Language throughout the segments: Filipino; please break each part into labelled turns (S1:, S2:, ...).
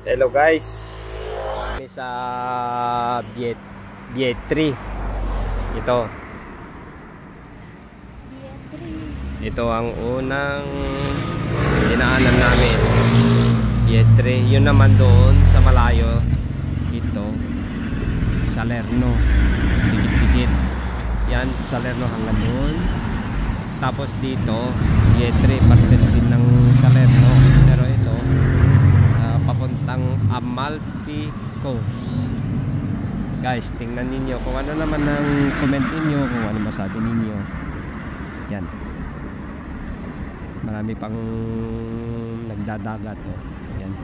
S1: Hello guys, kami sa Vietri. Ito ang unang dinaanan namin, Vietri. Yun naman doon sa malayo, ito Salerno, dikit-dikit yan, Salerno hanggang doon. Tapos dito Vietri, parte din ng Salerno, pero ito papuntang Amalfi Coast. Guys, tingnan ninyo kung ano naman ang comment ninyo, kung ano masabi ninyo. Yan, marami pang nagdadagat, oh. Yan.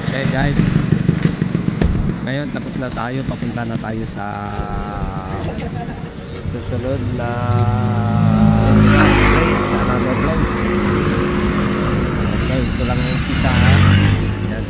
S1: Okay guys, ngayon tapos na tayo, papunta na tayo sa susunod na another place. Okay, ito lang yung isa. Yan.